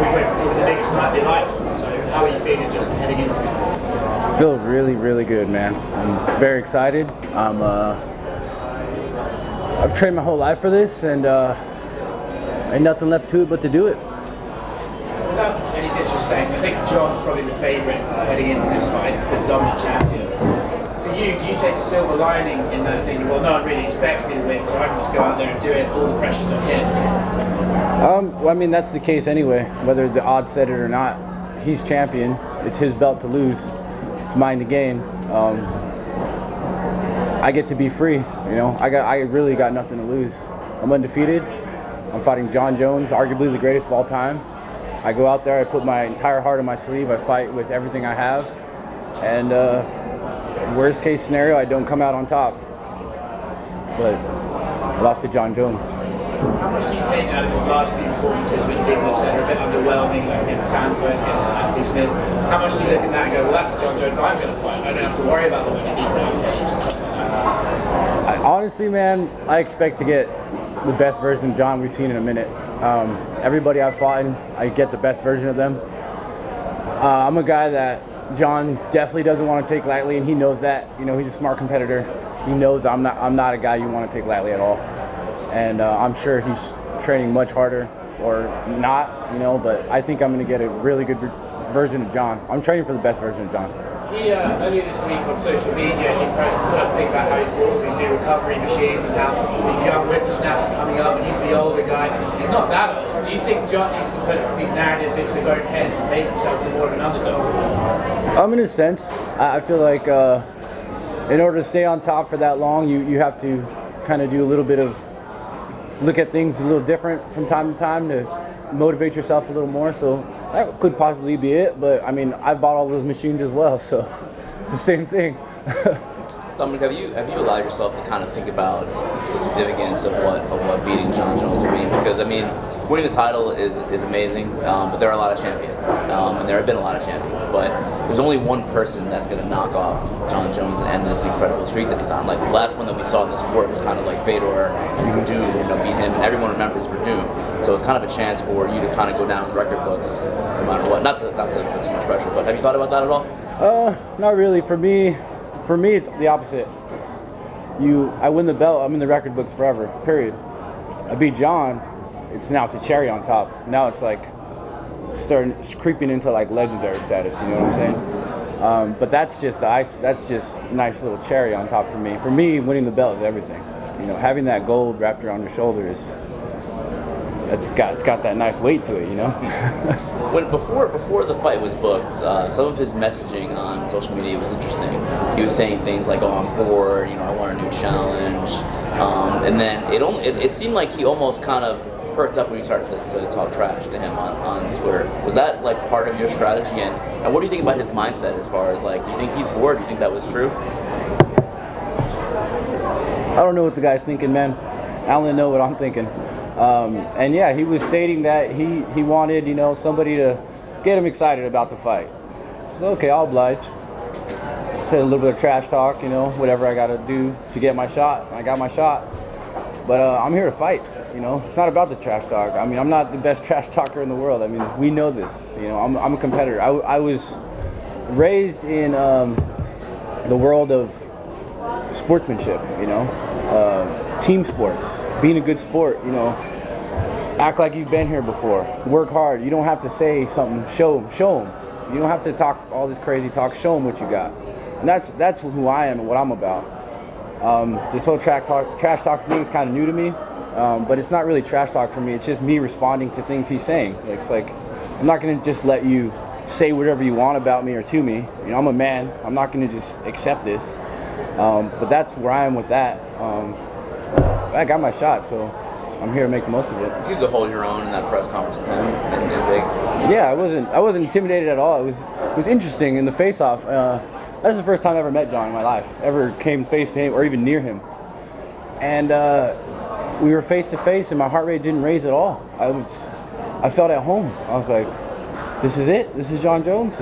away from probably the biggest night of your life. So how are you feeling just heading into it? I feel really, really good, man. I'm very excited. I've trained my whole life for this, and ain't nothing left to it but to do it. Without any disrespect, I think Jon's probably the favourite heading into this fight, the dominant champion. For you, do you take a silver lining in that thinking, well, no one really expects me to win, so I can just go out there and do it, all the pressure's on him? Well, I mean, that's the case anyway, whether the odds said it or not. He's champion. It's his belt to lose. It's mine to gain. I get to be free, you know. I really got nothing to lose. I'm undefeated. I'm fighting Jon Jones, arguably the greatest of all time. I go out there, I put my entire heart on my sleeve, I fight with everything I have, and worst case scenario, I don't come out on top. But I lost to Jon Jones. How much do you take out of his last few performances, which people have said are a bit underwhelming, like against Santos, against Anthony Smith? How much do you look at that and go, well, that's Jon Jones I'm going to fight. I don't have to worry about the winning round cage or something like that. Honestly, man, I expect to get the best version of Jon we've seen in a minute. Everybody I've fought in, I get the best version of them. I'm a guy that Jon definitely doesn't want to take lightly, and he knows that. You know, he's a smart competitor. He knows I'm not a guy you want to take lightly at all. And I'm sure he's training much harder, or not, you know, but I think I'm going to get a really good version of Jon. I'm training for the best version of Jon. He, earlier this week on social media, he put up a thing about how he's brought all these new recovery machines and how these young whippersnaps are coming up and he's the older guy. He's not that old. Do you think Jon needs to put these narratives into his own head to make himself more of an underdog? In a sense. I feel like in order to stay on top for that long, you have to kind of do a little bit of look at things a little different from time to time to motivate yourself a little more. So that could possibly be it, but I mean, I bought all those machines as well, so it's the same thing. Dominick, have you allowed yourself to kind of think about the significance of what beating Jon Jones would mean? Because I mean, winning the title is amazing, but there are a lot of champions, and there have been a lot of champions. But there's only one person that's going to knock off Jon Jones and end this incredible streak that he's on. Like the last one that we saw in the sport was kind of like Fedor and Verdun, beat him, and everyone remembers Verdun. So it's kind of a chance for you to kind of go down in the record books, no matter what. Not to put too much pressure, but have you thought about that at all? Not really. For me, it's the opposite. I win the belt, I'm in the record books forever, period. I beat Jon, it's a cherry on top. Now it's like creeping into like legendary status, you know what I'm saying? But that's just a nice little cherry on top for me. For me, winning the belt is everything. You know, having that gold wrapped around your shoulder it's got that nice weight to it, you know? Before the fight was booked, some of his messaging on social media was interesting. He was saying things like, "Oh, I'm bored. I want a new challenge," and then it seemed like he almost kind of perked up when you started to talk trash to him on Twitter. Was that like part of your strategy? And what do you think about his mindset as far as like, do you think he's bored? Do you think that was true? I don't know what the guy's thinking, man. I only know what I'm thinking. And yeah, he was stating that he wanted, somebody to get him excited about the fight. So okay, I'll oblige. Said a little bit of trash talk, whatever I got to do to get my shot. I got my shot. But I'm here to fight, It's not about the trash talk. I mean, I'm not the best trash talker in the world. I mean, we know this. I'm a competitor. I was raised in the world of sportsmanship, team sports. Being a good sport, act like you've been here before. Work hard. You don't have to say something. Show them. You don't have to talk all this crazy talk. Show them what you got. And that's who I am and what I'm about. This whole trash talk thing is kind of new to me, but it's not really trash talk for me. It's just me responding to things he's saying. It's like I'm not going to just let you say whatever you want about me or to me. I'm a man. I'm not going to just accept this. But that's where I am with that. I got my shot, so I'm here to make the most of it. You seemed to hold your own in that press conference with him in Vegas. Yeah, I wasn't intimidated at all. It was interesting in the face-off. That's the first time I ever met Jon in my life. Ever came face to him or even near him. And we were face to face, and my heart rate didn't raise at all. I felt at home. I was like, this is it. This is Jon Jones.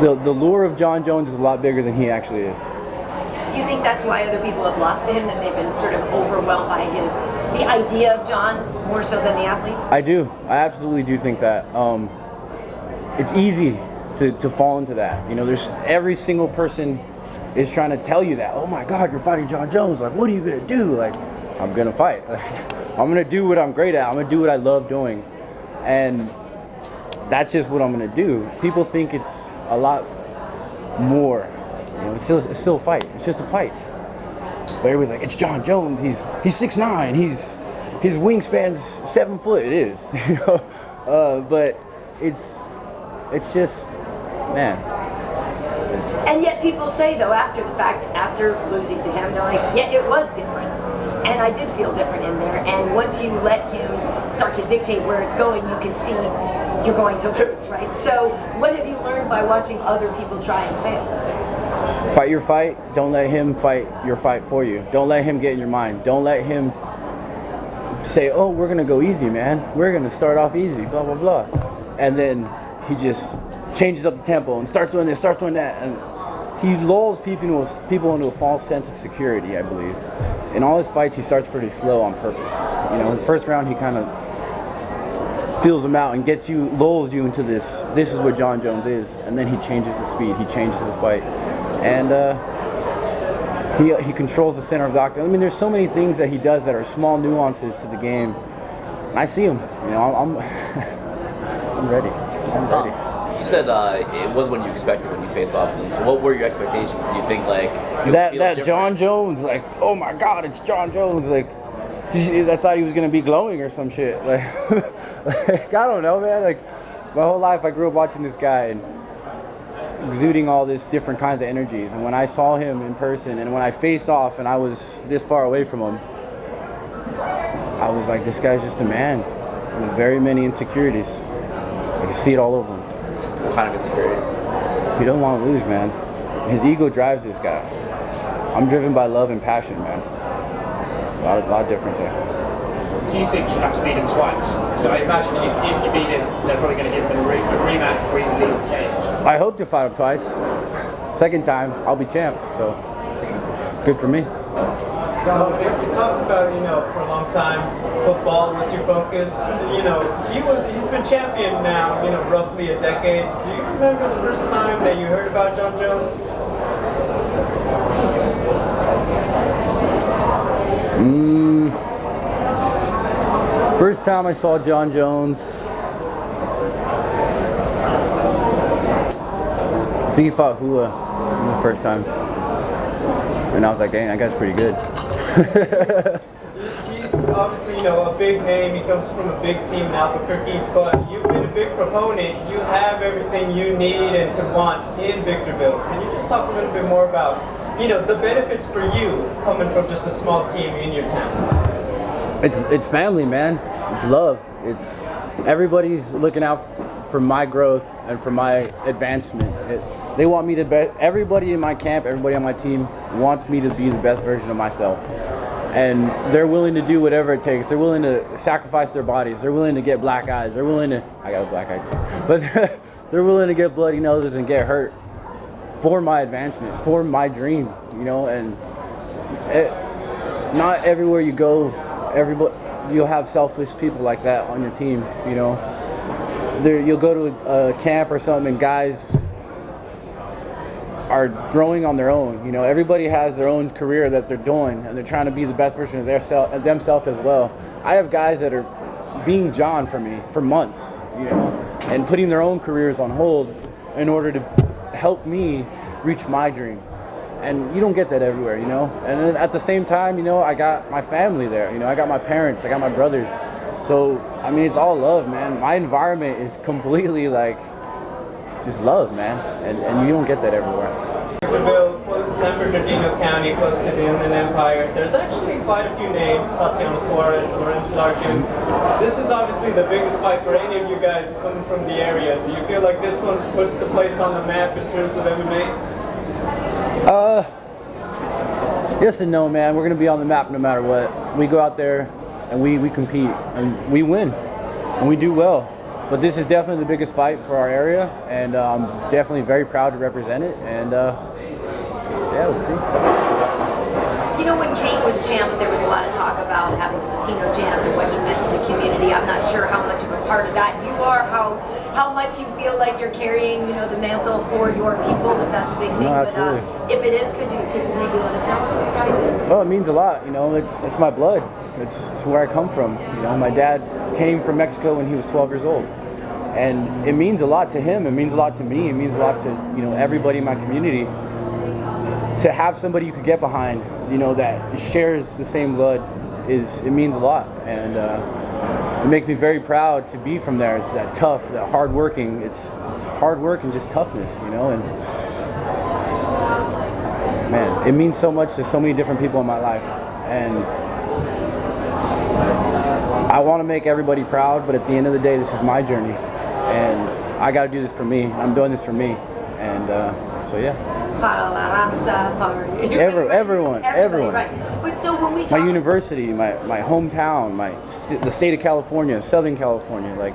The lure of Jon Jones is a lot bigger than he actually is. Do you think that's why other people have lost to him, that they've been sort of overwhelmed by the idea of Jon more so than the athlete? I do. I absolutely do think that. It's easy to fall into that. You know, there's every single person is trying to tell you that. Oh my God, you're fighting Jon Jones. Like, what are you gonna do? Like, I'm gonna fight. I'm gonna do what I'm great at. I'm gonna do what I love doing, and that's just what I'm gonna do. People think it's a lot more. You know, it's still a fight. It's just a fight. But everybody's like, it's Jon Jones. He's 6'9". His wingspan's 7 foot. It is, you know. But it's just, man. And yet people say, though, after the fact, after losing to him, they're like, yeah, it was different. And I did feel different in there. And once you let him start to dictate where it's going, you can see you're going to lose, right? So what have you learned by watching other people try and fail? Fight your fight. Don't let him fight your fight for you. Don't let him get in your mind. Don't let him say, oh, we're going to go easy, man. We're going to start off easy, blah, blah, blah. And then he just changes up the tempo and starts doing this, starts doing that. And he lulls people into a false sense of security, I believe. In all his fights, he starts pretty slow on purpose. You know, in the first round, he kind of feels them out and lulls you into this is what Jon Jones is. And then he changes the speed, he changes the fight. And he controls the center of the octagon. I mean, there's so many things that he does that are small nuances to the game. And I see him. You know, I'm I'm ready. I'm ready. You said it was when you expected when you faced off with him. So what were your expectations? Do you think like that Jon Jones, like, oh my God, it's Jon Jones, like I thought he was gonna be glowing or some shit. Like, like I don't know, man. Like my whole life I grew up watching this guy and exuding all this different kinds of energies. And when I saw him in person and when I faced off and I was this far away from him, I was like, this guy's just a man with very many insecurities. I can see it all over him. What kind of insecurities? He don't want to lose, man. His ego drives this guy. I'm driven by love and passion, man. A lot different there. Do you think you have to beat him twice? So I imagine if you beat him, they're probably going to give him a rematch before he even leaves the cage. I hope to fight him twice. Second time, I'll be champ. So good for me. Dominick, you talked about, for a long time, football was your focus. He's been champion now, roughly a decade. Do you remember the first time that you heard about Jon Jones? First time I saw Jon Jones, I think he fought Hua the first time. And I was like, dang, that guy's pretty good. He obviously, a big name. He comes from a big team in Albuquerque, but you've been a big proponent. You have everything you need and could want in Victorville. Can you just talk a little bit more about, the benefits for you coming from just a small team in your town? It's family, man. It's love. It's everybody's looking out for my growth and for my advancement. They want me to be. Everybody in my camp, everybody on my team wants me to be the best version of myself. And they're willing to do whatever it takes. They're willing to sacrifice their bodies. They're willing to get black eyes. They're willing to, I got a black eye too. But they're willing to get bloody noses and get hurt for my advancement, for my dream, and not everywhere you go, you'll have selfish people like that on your team, You'll go to a camp or something and guys are growing on their own. Everybody has their own career that they're doing, and they're trying to be the best version of themselves as well. I have guys that are being Jon for me for months, and putting their own careers on hold in order to help me reach my dream. And you don't get that everywhere, And then at the same time, I got my family there. I got my parents, I got my brothers. So, it's all love, man. My environment is completely just love, man. And you don't get that everywhere. Victorville, San Bernardino County, close to the Inland Empire. There's actually quite a few names: Tatiana Suarez, Lorenz Larkin. This is obviously the biggest fight for any of you guys coming from the area. Do you feel like this one puts the place on the map in terms of MMA? Yes and no, man. We're gonna be on the map no matter what. We go out there and we compete and we win and we do well. But this is definitely the biggest fight for our area, and I'm definitely very proud to represent it. And yeah, we'll see. You know, when Kane was champ, there was a lot of talk about having the Latino champ and what he meant to the community. I'm not sure how much of a part of that you are, how much you feel like you're carrying, you know, the mantle for your people, if that's a big thing. No, absolutely. But if it is, could you maybe let us know? Oh, it means a lot. You know, it's my blood. It's where I come from. You know, my dad came from Mexico when he was 12 years old, and it means a lot to him. It means a lot to me. It means a lot to, you know, everybody in my community. To have somebody you could get behind, you know, that shares the same blood, it means a lot, and it makes me very proud to be from there. It's that tough, that hard working. It's hard work and just toughness, you know. And man, it means so much to so many different people in my life, and I want to make everybody proud. But at the end of the day, this is my journey, and I got to do this for me. I'm doing this for me, and so yeah. Para la raza, para Everyone. Right. But so when we talk, My university, my hometown, the state of California, Southern California, like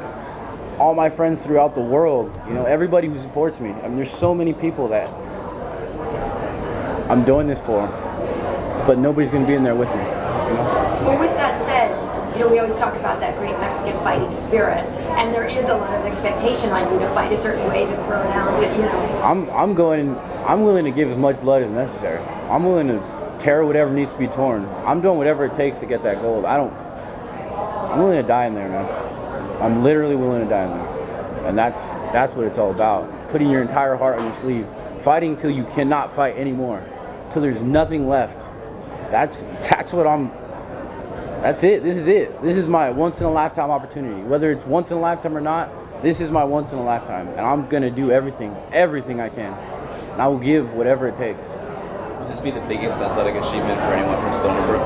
all my friends throughout the world, you know, everybody who supports me. I mean, there's so many people that I'm doing this for, but nobody's gonna be in there with me. You know? well, with that said, you know, we always talk about that great Mexican fighting spirit, and there is a lot of expectation on you to fight a certain way, to throw down, to, you know. I'm willing to give as much blood as necessary. I'm willing to tear whatever needs to be torn. I'm doing whatever it takes to get that gold. I'm willing to die in there, man. I'm literally willing to die in there. And that's what it's all about. Putting your entire heart on your sleeve. Fighting till you cannot fight anymore. Till there's nothing left. That's it. This is it. This is my once in a lifetime opportunity. Whether it's once in a lifetime or not, this is my once in a lifetime. And I'm gonna do everything I can. And I will give whatever it takes. Would this be the biggest athletic achievement for anyone from Stony Brook?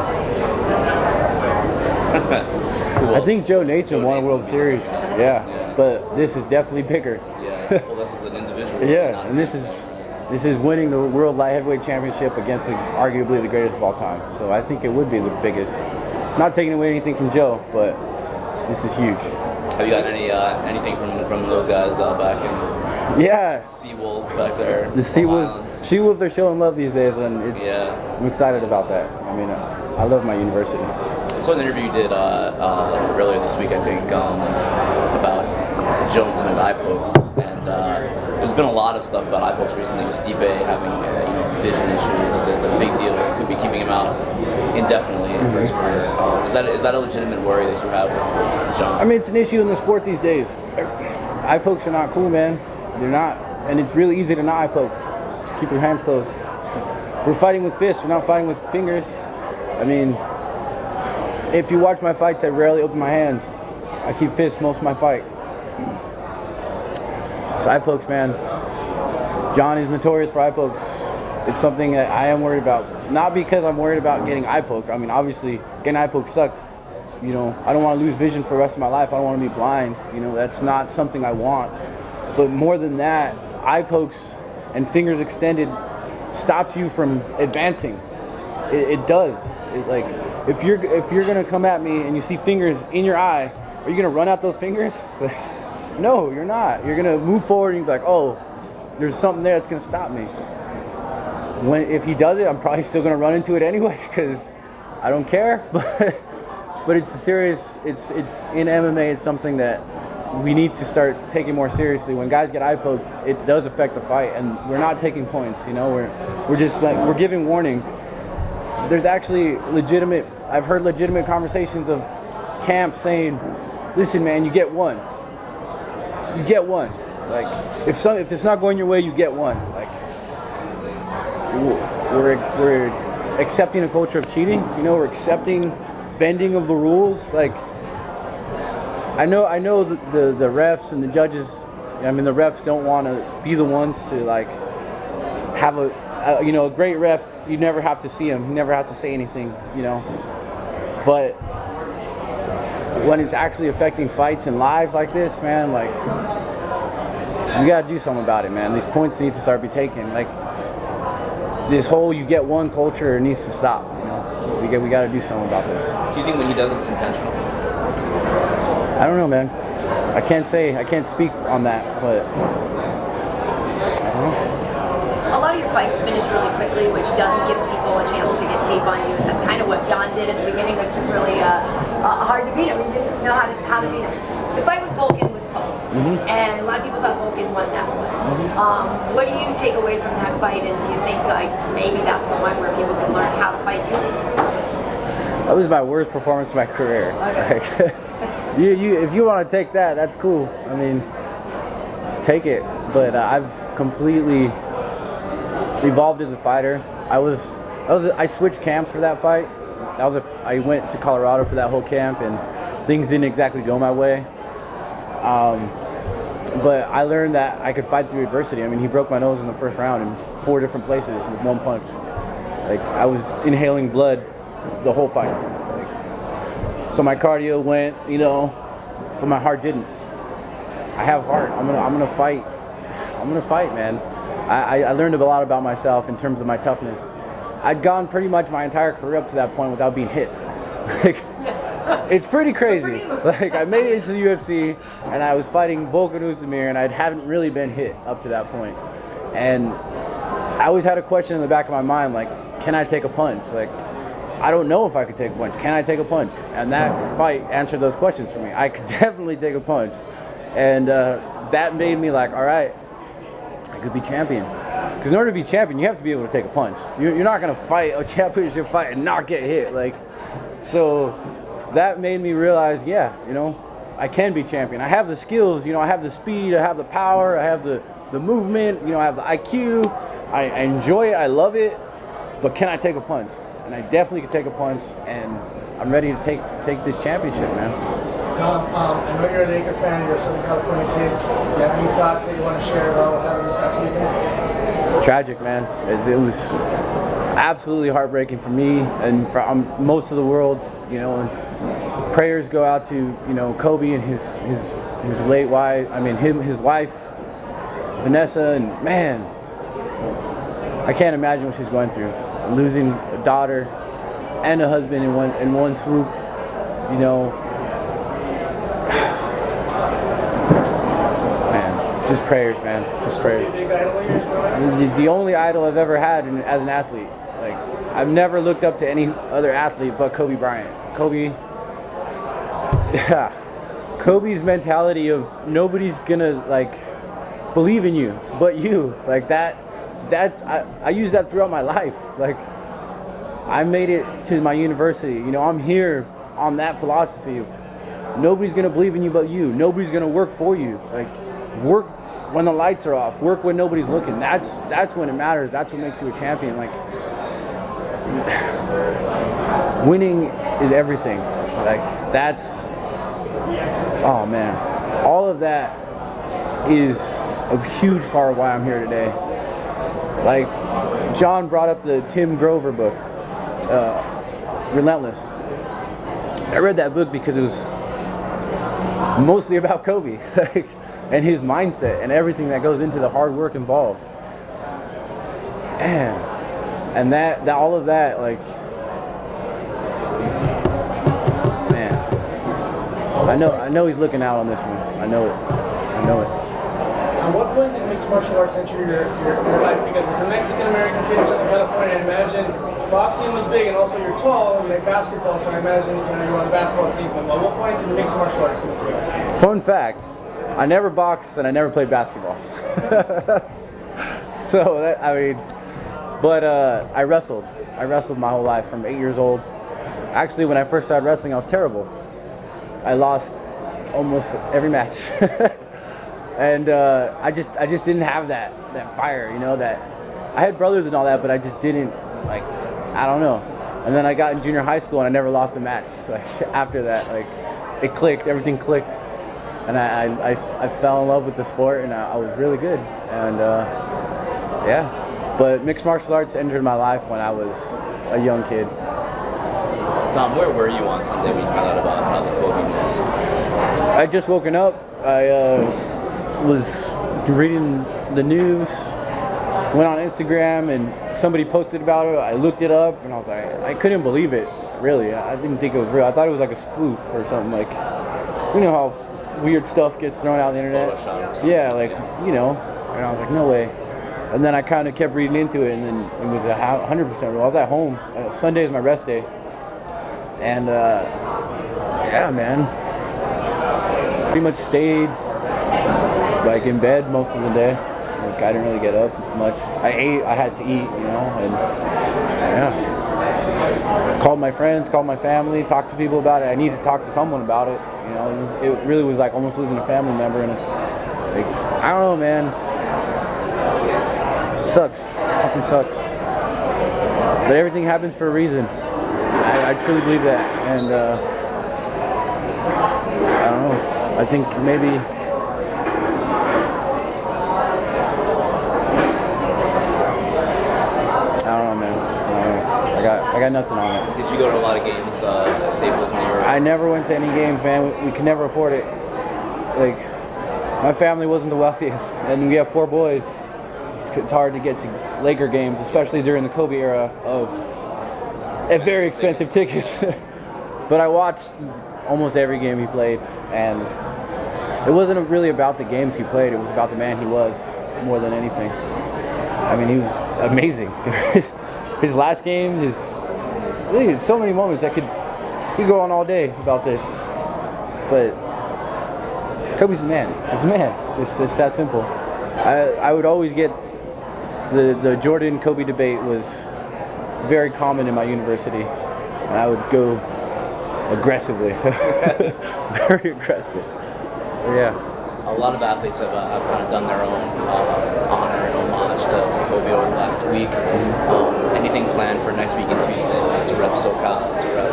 I think Joe Nathan won a World Series. Yeah. But this is definitely bigger. Yeah. Well, this is an individual. Yeah, and this is winning the World Light Heavyweight Championship against arguably the greatest of all time. So I think it would be the biggest. Not taking away anything from Joe, but this is huge. Have you gotten anything from those guys back in? Yeah. Sea Wolves back there. The Sea Wolves are showing love these days, and I'm excited about that. I mean, I love my university. I saw an interview you did earlier this week, I think, about Jones and his eye pokes, and there's been a lot of stuff about eye pokes recently with Stipe having vision issues. It's a big deal. It could be keeping him out indefinitely for his career. Is that a legitimate worry that you have with Jon? I mean, it's an issue in the sport these days. Eye pokes are not cool, man. They're not, and it's really easy to not eye poke. Just keep your hands closed. We're fighting with fists. We're not fighting with fingers. I mean, if you watch my fights, I rarely open my hands. I keep fists most of my fight. So eye pokes, man. Jon is notorious for eye pokes. It's something that I am worried about. Not because I'm worried about getting eye poked. I mean, obviously, getting eye poked sucked. You know, I don't want to lose vision for the rest of my life. I don't want to be blind. You know, that's not something I want. But more than that, eye pokes and fingers extended stops you from advancing. It does. Like, if you're gonna come at me and you see fingers in your eye, are you gonna run out those fingers? No, you're not. You're gonna move forward and be like, oh, there's something there that's gonna stop me. If he does it, I'm probably still gonna run into it anyway because I don't care. But it's serious. It's in MMA. It's something that we need to start taking more seriously. When guys get eye poked, it does affect the fight, and we're not taking points. You know, we're just like, we're giving warnings. There's actually I've heard legitimate conversations of camps saying, listen, man, you get one. You get one. Like, if it's not going your way, you get one. Like, we're accepting a culture of cheating. You know, we're accepting bending of the rules. Like, I know the refs and the judges. I mean, the refs don't want to be the ones to like have a great ref. You never have to see him. He never has to say anything. You know, but when it's actually affecting fights and lives like this, man, like, you gotta do something about it, man. These points need to start be taken. Like, this whole you get one culture needs to stop. You know, we gotta do something about this. Do you think when he does it's intentional? I don't know, man. I can't speak on that, but I don't know. A lot of your fights finished really quickly, which doesn't give people a chance to get tape on you. And that's kind of what Jon did at the beginning, which was really hard to beat him. He didn't know how to beat him. The fight with Volkan was close, and a lot of people thought Volkan won that one. What do you take away from that fight, and do you think like maybe that's the one where people can learn how to fight you? That was my worst performance of my career. Like, if you want to take that, that's cool. I mean, take it. But I've completely evolved as a fighter. I switched camps for that fight. I went to Colorado for that whole camp, and things didn't exactly go my way. But I learned that I could fight through adversity. I mean, he broke my nose in the first round in 4 different places with one punch. Like, I was inhaling blood the whole fight. Like, so my cardio went, but my heart didn't. I have heart. I'm gonna fight. I'm gonna fight, man. I learned a lot about myself in terms of my toughness. I'd gone pretty much my entire career up to that point without being hit. Like, it's pretty crazy. Like, I made it into the UFC, and I was fighting Volkan Oezdemir, and I haven't really been hit up to that point. And I always had a question in the back of my mind, like, can I take a punch? Like, I don't know if I could take a punch. Can I take a punch? And that fight answered those questions for me. I could definitely take a punch. And that made me like, all right, I could be champion. Because in order to be champion, you have to be able to take a punch. You're not going to fight a championship fight and not get hit. Like, so that made me realize, yeah, I can be champion. I have the skills, I have the speed, I have the power, I have the movement, I have the IQ. I enjoy it, I love it, but can I take a punch? And I definitely can take a punch, and I'm ready to take this championship, man. Dom, I know you're a Laker fan, you're a Southern California kid. Do you have any thoughts that you want to share about what happened this past weekend? Tragic, man. It was absolutely heartbreaking for me and for most of the world, and prayers go out to, Kobe and his late wife, his wife, Vanessa, and man, I can't imagine what she's going through. Losing a daughter and a husband in one swoop, Man, just prayers, man. Just prayers. The only idol I've ever had as an athlete. Like, I've never looked up to any other athlete but Kobe Bryant. Kobe's mentality of nobody's gonna believe in you but you. Like I use that throughout my life. Like, I made it to my university. I'm here on that philosophy of nobody's gonna believe in you but you. Nobody's gonna work for you. Like, work when the lights are off. Work when nobody's looking. That's when it matters. That's what makes you a champion. Like, winning is everything. Like, oh man, all of that is a huge part of why I'm here today. Like, Jon brought up the Tim Grover book, Relentless. I read that book because it was mostly about Kobe, and his mindset and everything that goes into the hard work involved. And that all of that, man, I know he's looking out on this one. I know it. At what point did mixed martial arts enter your life? Because as a Mexican-American kid in Southern California, I imagine boxing was big, and also you're tall, and you like basketball, so I imagine you're on the basketball team. But at what point did mixed martial arts come into your life? Fun fact, I never boxed and I never played basketball. But I wrestled. I wrestled my whole life from 8 years old. Actually, when I first started wrestling, I was terrible. I lost almost every match. And I just didn't have that fire, that I had brothers and all that, but I just didn't, I don't know. And then I got in junior high school and I never lost a match. After that, it clicked, everything clicked. And I fell in love with the sport, and I was really good. And yeah. But mixed martial arts entered my life when I was a young kid. Dom, where were you on Sunday when you found out about the Kobe news? I just woken up. I was reading the news, went on Instagram, and somebody posted about it. I looked it up, and I was like, I couldn't believe it, really. I didn't think it was real. I thought it was like a spoof or something. Like, you know how weird stuff gets thrown out on the internet? Photoshop. Yeah, and I was like, no way. And then I kind of kept reading into it, and then it was 100% real. I was at home. Sunday is my rest day. And yeah, man. Pretty much stayed like in bed most of the day. Like, I didn't really get up much. I ate. I had to eat, you know. And yeah, called my friends, called my family, talked to people about it. I needed to talk to someone about it. You know, it really was like almost losing a family member, and it's like, I don't know, man. It sucks. It fucking sucks. But everything happens for a reason. I truly believe that, and I don't know. I think maybe I don't know, man. I got nothing on it. Did you go to a lot of games at Staples in New York? I never went to any games, man. We could never afford it. Like, my family wasn't the wealthiest, and we have 4 boys. It's hard to get to Laker games, especially during the Kobe era at very expensive tickets. But I watched almost every game he played, and it wasn't really about the games he played. It was about the man he was more than anything. I mean, he was amazing. His last game, so many moments. He could go on all day about this. But Kobe's the man. He's a man. It's that simple. I would always get the Jordan-Kobe debate was very common in my university, and I would go aggressively, very aggressive. Yeah. A lot of athletes have kind of done their own honor and homage to Kobe over the last week. Anything planned for next week in Houston to rep SoCal, to rep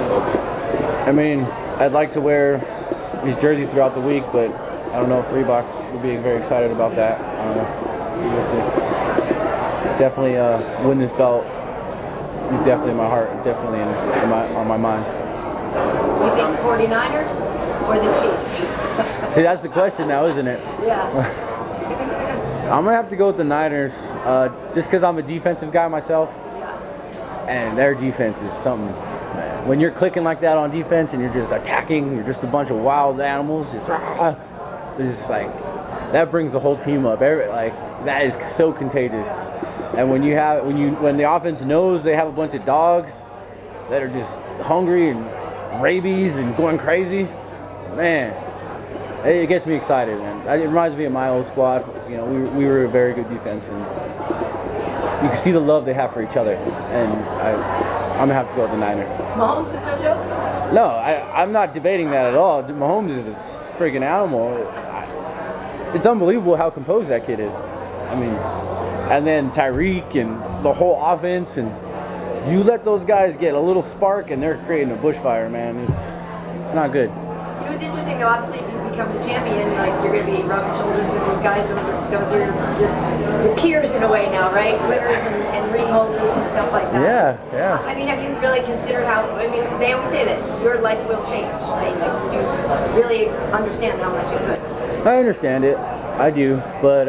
Kobe? I mean, I'd like to wear his jersey throughout the week, but I don't know if Reebok would be very excited about that. I don't know. We'll see. Definitely win this belt. He's definitely in my heart. He's definitely on my mind. You think the 49ers or the Chiefs? See, that's the question now, isn't it? Yeah. I'm going to have to go with the Niners, just because I'm a defensive guy myself. And their defense is something, man. When you're clicking like that on defense and you're just attacking, you're just a bunch of wild animals. It's just like, that brings the whole team up. That is so contagious. And when the offense knows they have a bunch of dogs that are just hungry and rabies and going crazy, man, it gets me excited, man. It reminds me of my old squad. You know, we were a very good defense, and you can see the love they have for each other. And I'm gonna have to go with the Niners. Mahomes is no joke? No, I'm not debating that at all. Mahomes is a freaking animal. It's unbelievable how composed that kid is. I mean, and then Tyreek and the whole offense, and you let those guys get a little spark and they're creating a bushfire, man. It's not good. You know, it's interesting though, obviously if you become the champion, like you're going to be rubbing shoulders with these guys. Those are your peers in a way now, right? Winners and ring holders and stuff like that. Yeah. I mean, have you really considered they always say that your life will change, right? Like, do you really understand how much you could? I understand it. I do. But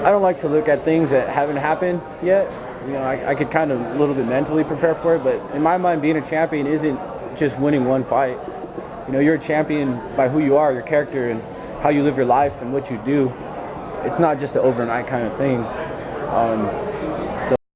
I don't like to look at things that haven't happened yet. You know, I could kind of a little bit mentally prepare for it, but in my mind, being a champion isn't just winning one fight. You know, you're a champion by who you are, your character, and how you live your life and what you do. It's not just an overnight kind of thing.